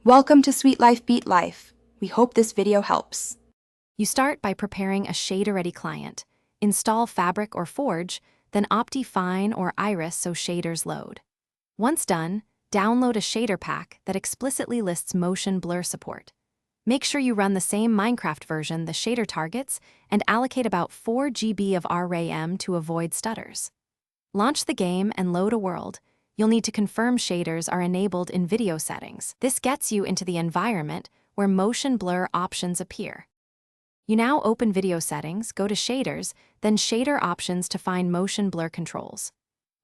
Welcome to Sweet Life Beat Life. We hope this video helps. You start by preparing a shader-ready client. Install Fabric or Forge, then Optifine or Iris so shaders load. Once done, download a shader pack that explicitly lists motion blur support. Make sure you run the same Minecraft version the shader targets and allocate about 4 GB of RAM to avoid stutters. Launch the game and load a world. You'll need to confirm shaders are enabled in video settings. This gets you into the environment where motion blur options appear. You now open video settings, go to shaders, then shader options to find motion blur controls.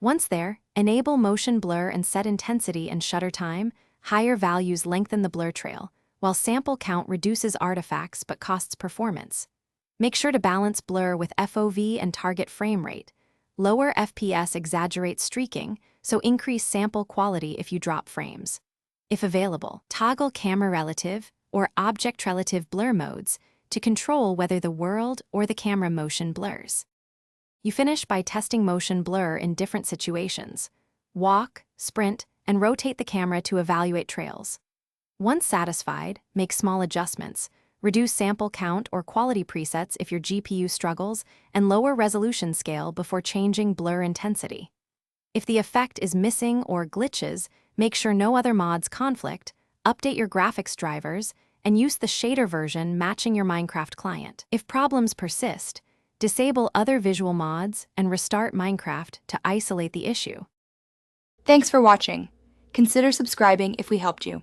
Once there, enable motion blur and set intensity and shutter time. Higher values lengthen the blur trail, while sample count reduces artifacts but costs performance. Make sure to balance blur with FOV and target frame rate. Lower FPS exaggerates streaking, so increase sample quality if you drop frames. If available, toggle camera relative or object relative blur modes to control whether the world or the camera motion blurs. You finish by testing motion blur in different situations. Walk, sprint, and rotate the camera to evaluate trails. Once satisfied, make small adjustments. Reduce sample count or quality presets if your GPU struggles, and lower resolution scale before changing blur intensity. If the effect is missing or glitches, make sure no other mods conflict, update your graphics drivers, and use the shader version matching your Minecraft client. If problems persist, disable other visual mods and restart Minecraft to isolate the issue. Thanks for watching. Consider subscribing if we helped you.